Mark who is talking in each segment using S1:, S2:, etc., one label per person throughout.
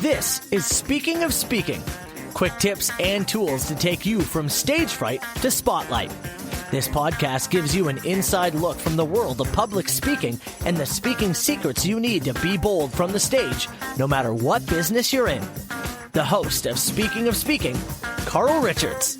S1: This is Speaking of Speaking. Quick tips and tools to take you from stage fright to spotlight. This podcast gives you an inside look from the world of public speaking and the speaking secrets you need to be bold from the stage, no matter what business you're in. The host of Speaking, Carl Richards.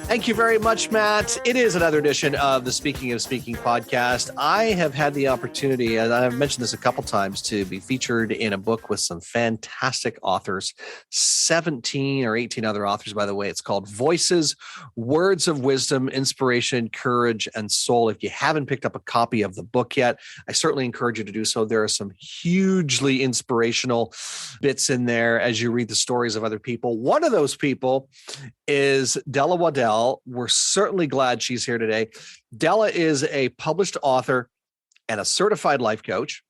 S2: Thank you very much, Matt. It is another edition of the Speaking of Speaking podcast. I have had the opportunity, and I've mentioned this a couple times, to be featured in a book with some fantastic authors, 17 or 18 other authors, by the way. It's called Voices, Words of Wisdom, Inspiration, Courage, and Soul. If you haven't picked up a copy of the book yet, I certainly encourage you to do so. There are some hugely inspirational bits in there as you read the stories of other people. One of those people is Della Waddell. We're certainly glad she's here today. Della is a published author and a certified life coach.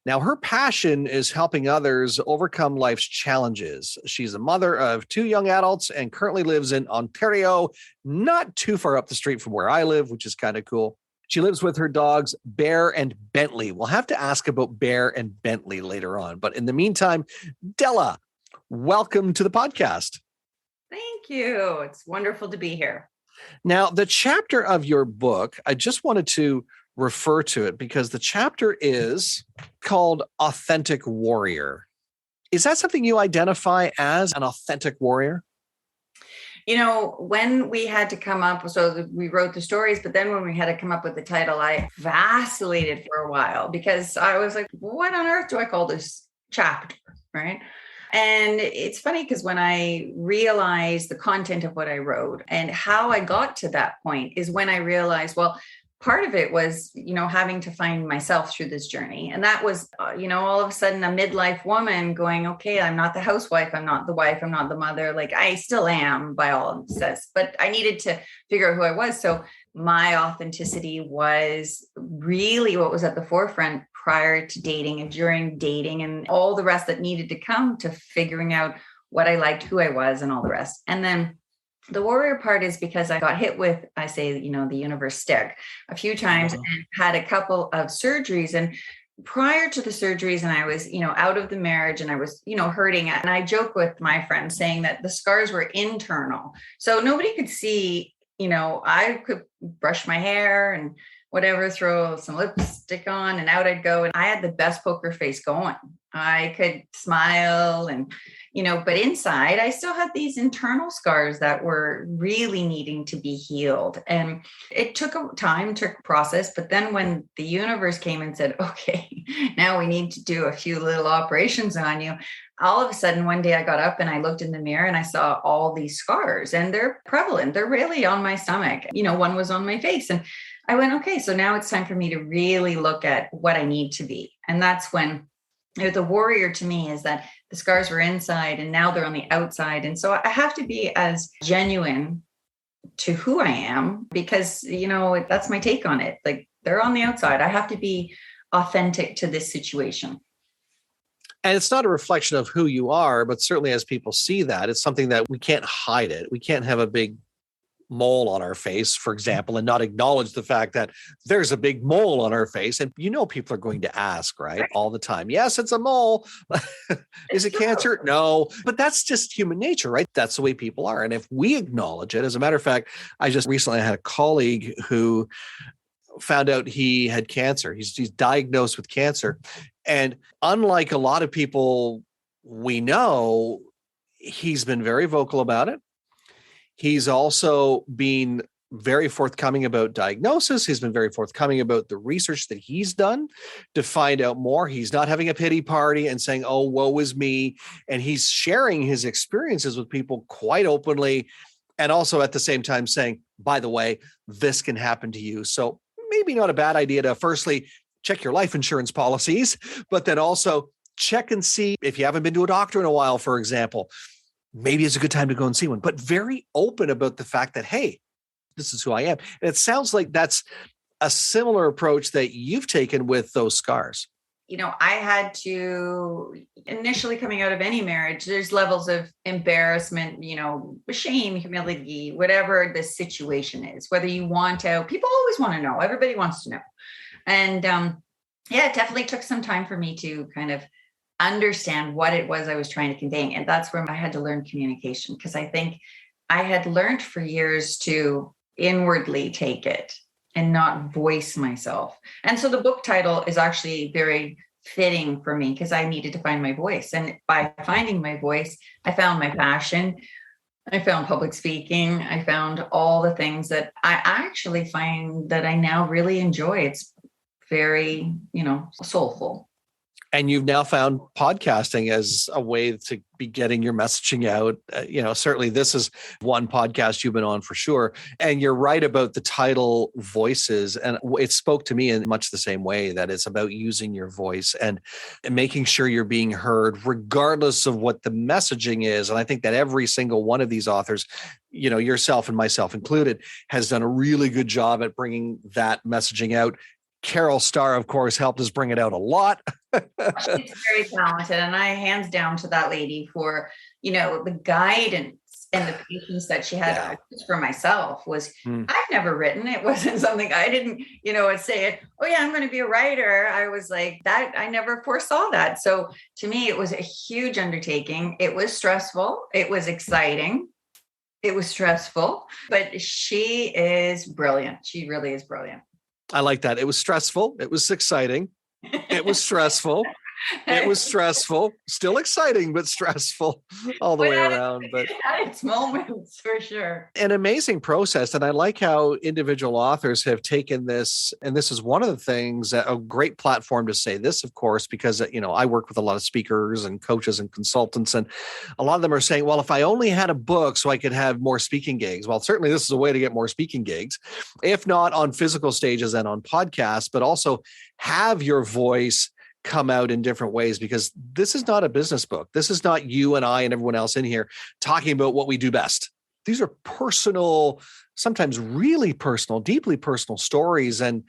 S2: Now, her passion is helping others overcome life's challenges. She's a mother of 2 young adults and currently lives in Ontario, not too far up the street from where I live, which is kind of cool. She lives with her dogs, Bear and Bentley. We'll have to ask about Bear and Bentley later on. But in the meantime, Della, welcome to the podcast.
S3: Thank you. It's wonderful to be here.
S2: Now, the chapter of your book, I just wanted to refer to it because the chapter is called Authentic Warrior. Is that something you identify as an authentic warrior?
S3: You know, when we had to come up, so we wrote the stories, but then when we had to come up with the title, I vacillated for a while because I was like, what on earth do I call this chapter, right? And it's funny because when I realized the content of what I wrote and how I got to that point is when I realized, well, part of it was, having to find myself through this journey. And that was, all of a sudden a midlife woman going, okay, I'm not the housewife. I'm not the wife. I'm not the mother. Like I still am by all says, but I needed to figure out who I was. So my authenticity was really what was at the forefront prior to dating and during dating and all the rest that needed to come to figuring out what I liked, who I was, and all the rest. And then the warrior part is because I got hit with, I say, the universe stick a few times and had a couple of surgeries. And prior to the surgeries, and I was, out of the marriage and I was, hurting. And I joke with my friends saying that the scars were internal. So nobody could see, I could brush my hair and whatever, throw some lipstick on and out I'd go. And I had the best poker face going. I could smile and, but inside I still had these internal scars that were really needing to be healed. And it took a time, took a process. But then when the universe came and said, okay, now we need to do a few little operations on you. All of a sudden, one day I got up and I looked in the mirror and I saw all these scars and they're prevalent. They're really on my stomach. One was on my face. And I went, okay, so now it's time for me to really look at what I need to be. And that's when the warrior to me is that the scars were inside and now they're on the outside. And so I have to be as genuine to who I am because, that's my take on it. Like they're on the outside. I have to be authentic to this situation.
S2: And it's not a reflection of who you are, but certainly as people see that, it's something that we can't hide it. We can't have a big mole on our face, for example, and not acknowledge the fact that there's a big mole on our face. And people are going to ask, right? All the time. Yes, it's a mole. Is it cancer? No, but that's just human nature, right? That's the way people are. And if we acknowledge it, as a matter of fact, I just recently had a colleague who found out he had cancer. He's diagnosed with cancer. And unlike a lot of people we know, he's been very vocal about it. He's also been very forthcoming about diagnosis. He's been very forthcoming about the research that he's done to find out more. He's not having a pity party and saying, oh, woe is me. And he's sharing his experiences with people quite openly. And also at the same time saying, by the way, this can happen to you. So maybe not a bad idea to firstly check your life insurance policies, but then also check and see if you haven't been to a doctor in a while, for example. Maybe it's a good time to go and see one, but very open about the fact that, hey, this is who I am. And it sounds like that's a similar approach that you've taken with those scars.
S3: I had to initially coming out of any marriage, there's levels of embarrassment, shame, humility, whatever the situation is, whether you want to, people always want to know, everybody wants to know. And it definitely took some time for me to kind of understand what it was I was trying to convey. And that's where I had to learn communication, because I think I had learned for years to inwardly take it and not voice myself. And so the book title is actually very fitting for me, because I needed to find my voice. And by finding my voice, I found my passion. I found public speaking. I found all the things that I actually find that I now really enjoy. It's very, soulful.
S2: And you've now found podcasting as a way to be getting your messaging out. Certainly this is one podcast you've been on for sure. And you're right about the title Voices. And it spoke to me in much the same way, that it's about using your voice and making sure you're being heard regardless of what the messaging is. And I think that every single one of these authors, yourself and myself included, has done a really good job at bringing that messaging out. Carol Starr, of course, helped us bring it out a lot.
S3: She's very talented. And I hands down to that lady for, the guidance and the patience that she had.
S2: Yeah.
S3: For myself was, I've never written. It wasn't something I didn't, say it. Oh yeah, I'm going to be a writer. I was like that. I never foresaw that. So to me, it was a huge undertaking. It was stressful. It was exciting. It was stressful, but she is brilliant. She really is brilliant.
S2: I like that. It was stressful. It was exciting. It was stressful. It was stressful. Still exciting, but stressful all the way around. But
S3: at its moments, for sure.
S2: An amazing process. And I like how individual authors have taken this. And this is one of the things, a great platform to say this, of course, because, I work with a lot of speakers and coaches and consultants. And a lot of them are saying, well, if I only had a book so I could have more speaking gigs. Well, certainly this is a way to get more speaking gigs, if not on physical stages and on podcasts, but also have your voice come out in different ways, because this is not a business book. This is not you and I and everyone else in here talking about what we do best. These are personal, sometimes really personal, deeply personal stories and,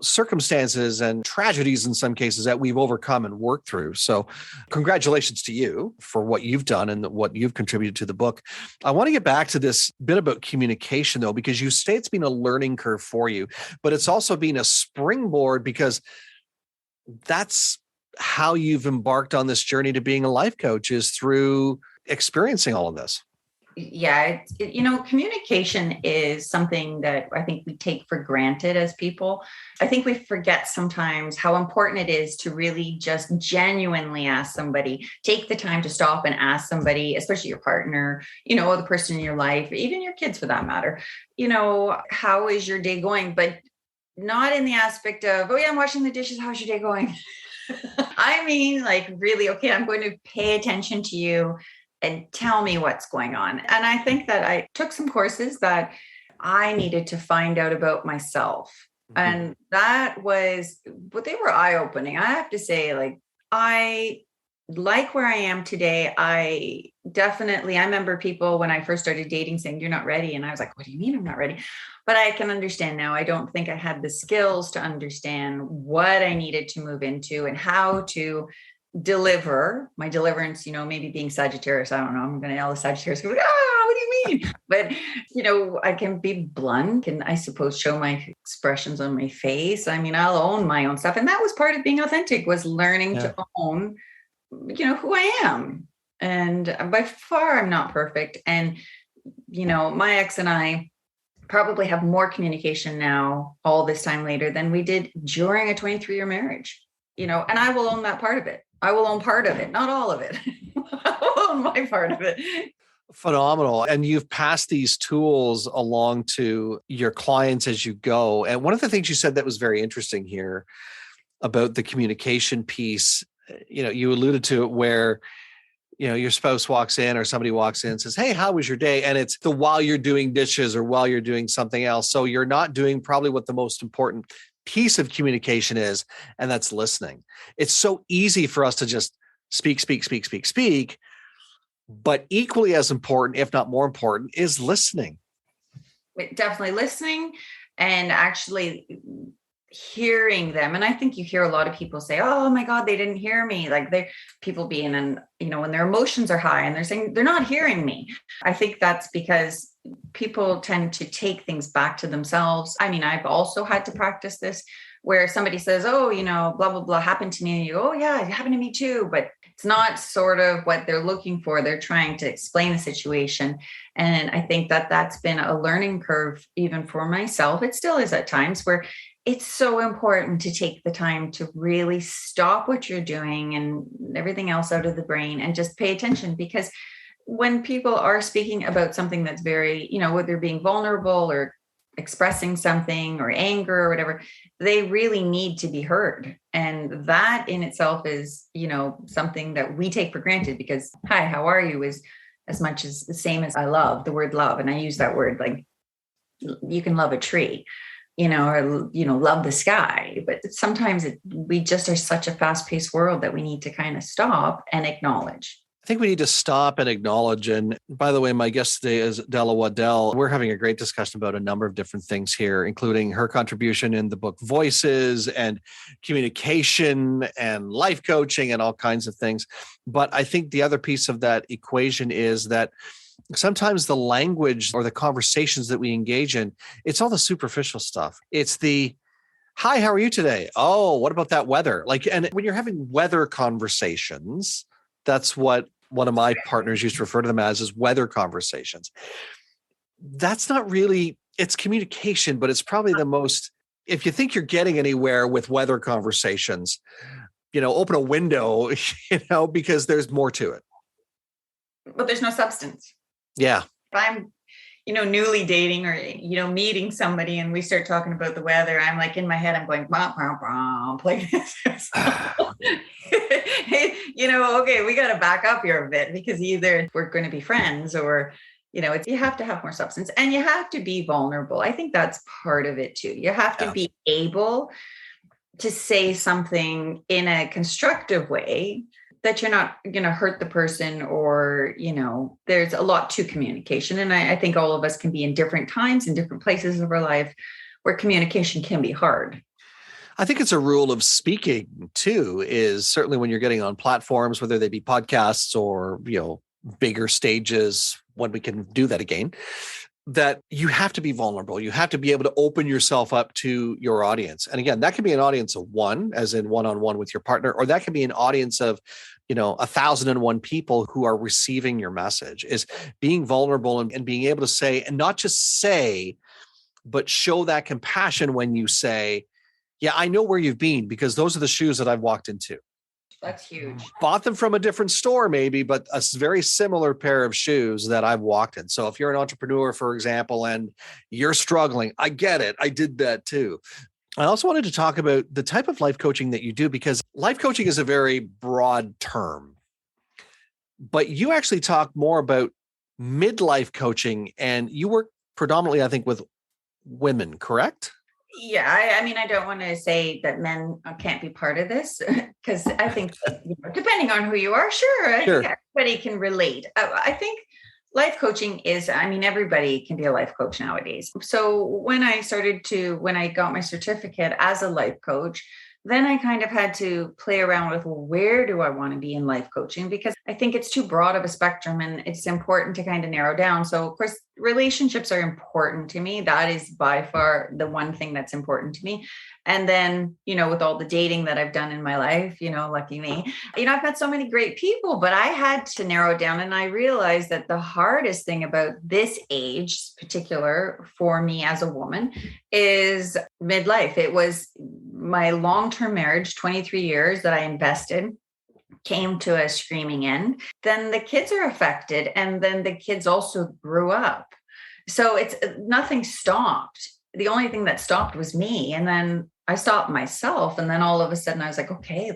S2: circumstances and tragedies in some cases that we've overcome and worked through. So congratulations to you for what you've done and what you've contributed to the book. I want to get back to this bit about communication though, because you say it's been a learning curve for you, but it's also been a springboard, because that's how you've embarked on this journey to being a life coach, is through experiencing all of this.
S3: Yeah. Communication is something that I think we take for granted as people. I think we forget sometimes how important it is to really just genuinely ask somebody, take the time to stop and ask somebody, especially your partner, the person in your life, even your kids for that matter, how is your day going? But not in the aspect of, oh yeah, I'm washing the dishes. How's your day going? I mean, like really, okay, I'm going to pay attention to you and tell me what's going on. And I think that I took some courses that I needed to find out about myself. And that was, but they were eye-opening. I have to say, like, I like where I am today. I remember people when I first started dating saying, you're not ready. And I was like, what do you mean I'm not ready? But I can understand now. I don't think I had the skills to understand what I needed to move into and how to deliver my deliverance, maybe being Sagittarius. I don't know. I'm going to yell at Sagittarius. What do you mean? But, I can be blunt and I suppose show my expressions on my face. I mean, I'll own my own stuff. And that was part of being authentic, was learning to own, who I am. And by far, I'm not perfect. And, my ex and I probably have more communication now all this time later than we did during a 23-year marriage, and I will own that part of it. I will own part of it, not all of it. I will own my part of it.
S2: Phenomenal. And you've passed these tools along to your clients as you go. And one of the things you said that was very interesting here about the communication piece, you alluded to it where, your spouse walks in or somebody walks in and says, hey, how was your day? And it's while you're doing dishes or while you're doing something else. So you're not doing probably what the most important piece of communication is, and that's listening. It's so easy for us to just speak. But equally as important, if not more important, is listening.
S3: Definitely listening and actually hearing them. And I think you hear a lot of people say, oh my God, they didn't hear me. Like people being when their emotions are high and they're saying they're not hearing me. I think that's because people tend to take things back to themselves. I mean, I've also had to practice this where somebody says, oh, blah, blah, blah happened to me. And you go, oh yeah, it happened to me too. But it's not sort of what they're looking for. They're trying to explain the situation. And I think that that's been a learning curve, even for myself. It still is at times, where it's so important to take the time to really stop what you're doing and everything else out of the brain and just pay attention. Because when people are speaking about something that's very, whether being vulnerable or expressing something or anger or whatever, they really need to be heard. And that in itself is, something that we take for granted, because hi, how are you is as much as the same as I love, the word love. And I use that word like you can love a tree, or, love the sky. But sometimes we just are such a fast-paced world that we need to kind of stop and acknowledge.
S2: I think we need to stop and acknowledge. And by the way, my guest today is Della Waddell. We're having a great discussion about a number of different things here, including her contribution in the book Voices and communication and life coaching and all kinds of things. But I think the other piece of that equation is that sometimes the language or the conversations that we engage in, it's all the superficial stuff. It's the, hi, how are you today? Oh, what about that weather? And when you're having weather conversations, that's what one of my partners used to refer to them as is weather conversations. That's not really, it's communication, but it's probably the most, if you think you're getting anywhere with weather conversations, open a window, because there's more to it.
S3: But there's no substance.
S2: Yeah.
S3: If I'm, newly dating or, meeting somebody and we start talking about the weather, I'm like in my head, I'm going, bah, bah, bah, like this. Okay, we got to back up here a bit, because either we're going to be friends or, you have to have more substance and you have to be vulnerable. I think that's part of it too. You have to be able to say something in a constructive way that you're not going to hurt the person, or, there's a lot to communication. And I think all of us can be in different times and different places of our life where communication can be hard.
S2: I think it's a rule of speaking too, is certainly when you're getting on platforms, whether they be podcasts or, bigger stages, when we can do that again, that you have to be vulnerable. You have to be able to open yourself up to your audience. And again, that can be an audience of one, as in one-on-one with your partner, or that can be an audience of, 1,001 people who are receiving your message. Is being vulnerable and being able to say, and not just say, but show that compassion when you say, yeah, I know where you've been, because those are the shoes that I've walked into.
S3: That's huge.
S2: Bought them from a different store maybe, but a very similar pair of shoes that I've walked in. So if you're an entrepreneur, for example, and you're struggling, I get it. I did that too. I also wanted to talk about the type of life coaching that you do, because life coaching is a very broad term, but you actually talk more about midlife coaching, and you work predominantly, I think, with women, correct?
S3: Yeah, I mean, I don't want to say that men can't be part of this, because I think that, depending on who you are, sure. I think everybody can relate. I think life coaching is, everybody can be a life coach nowadays. So when I got my certificate as a life coach, then I kind of had to play around with, well, where do I want to be in life coaching? Because I think it's too broad of a spectrum and it's important to kind of narrow down. So of course, relationships are important to me. That is by far the one thing that's important to me. And then, with all the dating that I've done in my life, lucky me, I've met so many great people, but I had to narrow down. And I realized that the hardest thing about this age, particular for me as a woman, is midlife. It was my long-term marriage, 23 years that I invested, came to a screaming end. Then the kids are affected. And then the kids also grew up. So nothing stopped. The only thing that stopped was me. And then I stopped myself. And then all of a sudden I was like, okay,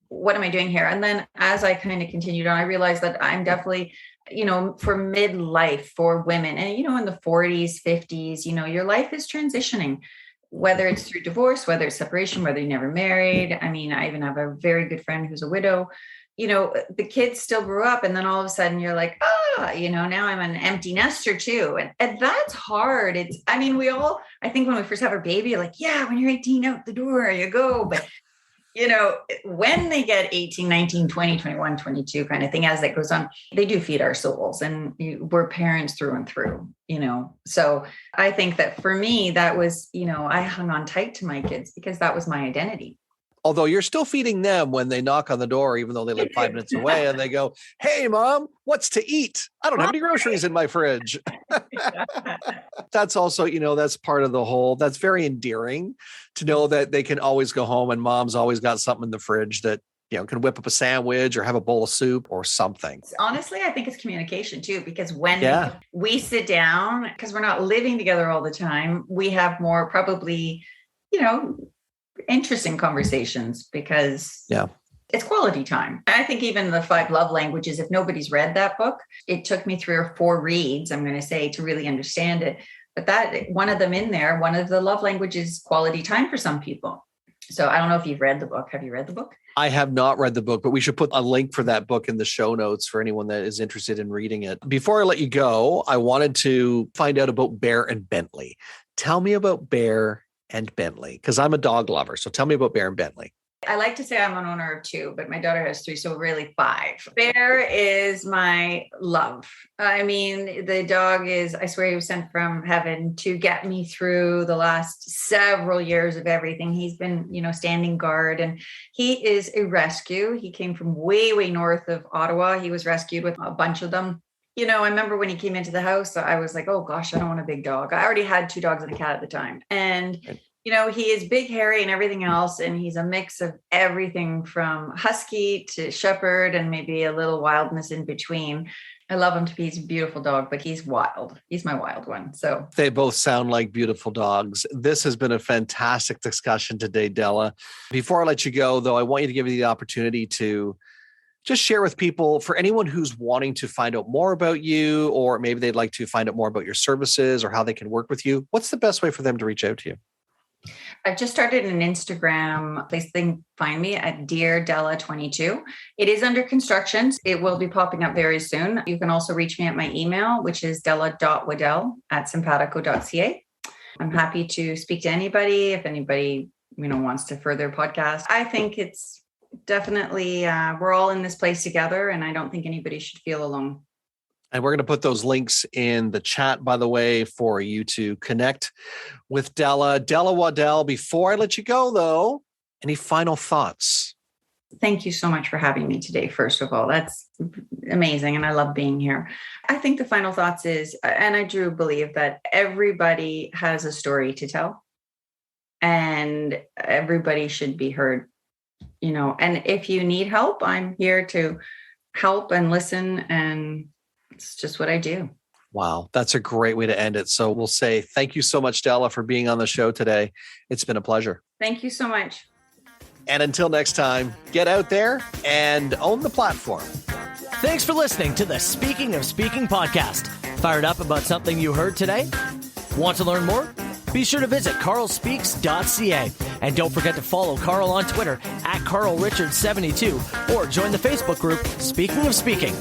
S3: what am I doing here? And then as I kind of continued on, I realized that I'm definitely, for midlife for women and, in the 40s, 50s, your life is transitioning, whether it's through divorce, whether it's separation, whether you're never married. I even have a very good friend who's a widow. The kids still grew up, and then all of a sudden you're like, now I'm an empty nester too. And that's hard. I think when we first have our baby, you're like, yeah, when you're 18, out the door you go. But when they get 18, 19, 20, 21, 22 kind of thing, as that goes on, they do feed our souls, and we're parents through and through, So I think that for me, that was, I hung on tight to my kids because that was my identity.
S2: Although you're still feeding them when they knock on the door, even though they live 5 minutes away, and they go, "Hey, Mom, what's to eat? I don't have any groceries in my fridge." That's also, that's part of the whole, that's very endearing to know that they can always go home and Mom's always got something in the fridge that, can whip up a sandwich or have a bowl of soup or something.
S3: Honestly, I think it's communication too, because when we sit down, because we're not living together all the time, we have more probably, interesting conversations because it's quality time. I think even the 5 love languages, if nobody's read that book, it took me 3 or 4 reads, I'm going to say, to really understand it. But that one of them in there, one of the love languages, quality time for some people. So I don't know if you've read the book. Have you read the book?
S2: I have not read the book, but we should put a link for that book in the show notes for anyone that is interested in reading it. Before I let you go, I wanted to find out about Bear and Bentley. Tell me about Bear and Bentley, because I'm a dog lover. So tell me about Bear and Bentley.
S3: I like to say I'm an owner of 2, but my daughter has 3, so really 5. Bear is my love. I mean, the dog is, I swear he was sent from heaven to get me through the last several years of everything. He's been, standing guard, and he is a rescue. He came from way, way north of Ottawa. He was rescued with a bunch of them. I remember when he came into the house, I was like, oh gosh, I don't want a big dog. I already had 2 dogs and a cat at the time. And he is big, hairy, and everything else. And he's a mix of everything from husky to shepherd and maybe a little wildness in between. I love him to be. He's a beautiful dog, but he's wild. He's my wild one. So
S2: they both sound like beautiful dogs. This has been a fantastic discussion today, Della. Before I let you go, though, I want you to give me the opportunity to just share with people, for anyone who's wanting to find out more about you, or maybe they'd like to find out more about your services or how they can work with you. What's the best way for them to reach out to you?
S3: I've just started an Instagram place. They can find me at Dear Della 22. It is under construction. It will be popping up very soon. You can also reach me at my email, which is della.waddell@simpatico.ca. I'm happy to speak to anybody. If anybody, wants to further podcast, I think it's definitely, we're all in this place together, and I don't think anybody should feel alone.
S2: And we're going to put those links in the chat, by the way, for you to connect with Della Waddell. Before I let you go, though, any final thoughts?
S3: Thank you so much for having me today. First of all, that's amazing. And I love being here. I think the final thoughts is, and I do believe that everybody has a story to tell, and everybody should be heard, and if you need help, I'm here to help and listen, and it's just what I do.
S2: Wow. That's a great way to end it. So we'll say thank you so much, Della, for being on the show today. It's been a pleasure.
S3: Thank you so much.
S2: And until next time, get out there and own the platform.
S1: Thanks for listening to the Speaking of Speaking podcast. Fired up about something you heard today? Want to learn more? Be sure to visit carlspeaks.ca. And don't forget to follow Carl on Twitter @CarlRichard72 or join the Facebook group Speaking of Speaking.